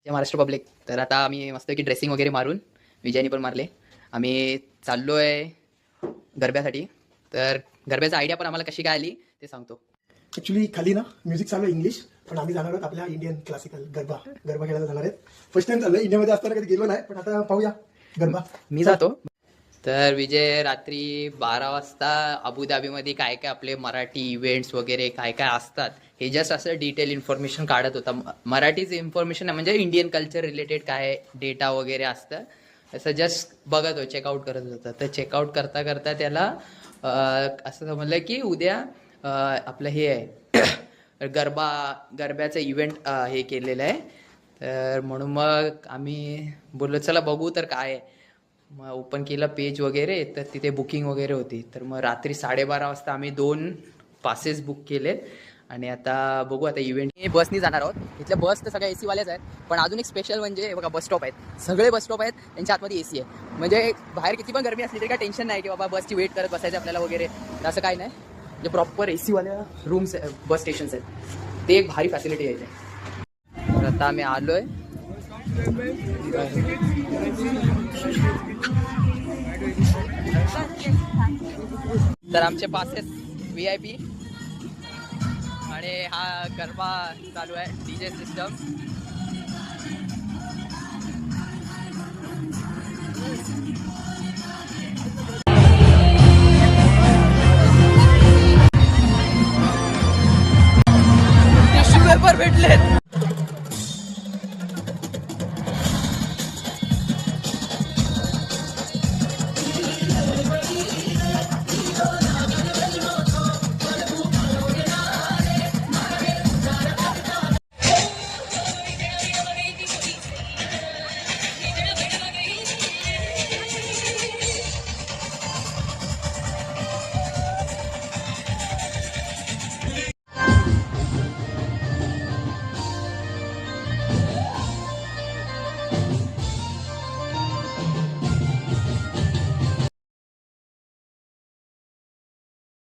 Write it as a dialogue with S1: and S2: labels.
S1: जय Maharashtra public. तर आता आम्ही मस्तपैकी ड्रेसिंग वगैरे मारून विजयनी पण मारले. आम्ही चाललो आहे गरब्यासाठी. तर गरब्याचा आयडिया पण आम्हाला कशी काय आली ते सांगतो.
S2: ॲक्च्युली खाली ना म्युझिक चालू आहे इंग्लिश, पण आम्ही जाणार आहोत आपल्या इंडियन क्लासिकल गरबा खेळायला जाणार आहेत. फर्स्ट टाइम चाललंय, इंडियामध्ये असताना कधी गेलो नाही, पण आता पाहूया गरबा.
S1: मी जातो. तर विजय रात्री 12 वाजता अबुधाबीमध्ये काय काय आपले मराठी इव्हेंट्स वगैरे काय काय असतात हे जस्ट असं डिटेल इन्फॉर्मेशन काढत होता. मराठीच इन्फॉर्मेशन म्हणजे इंडियन कल्चर रिलेटेड काय डेटा वगैरे असतं असं जस्ट बघत होतो, चेकआउट करत होता. तर चेकआउट करता करता त्याला असं समजलं की उद्या आपलं हे आहे गरब्याचं इव्हेंट हे केलेलं आहे. तर म्हणून मग आम्ही बोललो चला बघू तर काय आहे. मग ओपन केलं पेज वगैरे, तर तिथे बुकिंग वगैरे होती. तर मग रात्री 12:30 वाजता आम्ही 2 पासेस बुक केलेत आणि आता बघू. आता इव्हेंट बसनी जाणार आहोत. इथल्या बस तर सगळ्या AC वाल्याच आहेत, पण अजून एक स्पेशल म्हणजे बघा बस स्टॉप आहेत. सगळे बस स्टॉप आहेत, त्यांच्या आतमध्ये AC आहे. म्हणजे बाहेर किती पण गरमी असली तरी काय टेन्शन नाही की बाबा बसची वेट करत बसायचं आपल्याला वगैरे, असं काय नाही. म्हणजे प्रॉपर AC वाल्या रूम्स बस स्टेशन्स आहेत. ते एक भारी फॅसिलिटी आहे इथे. तर आता आम्ही आलोय. तर आमचे पासेस VIP आणि हा गरबा चालू आहे DJ सिस्टम. टिश्यू पेपर भेटलेत.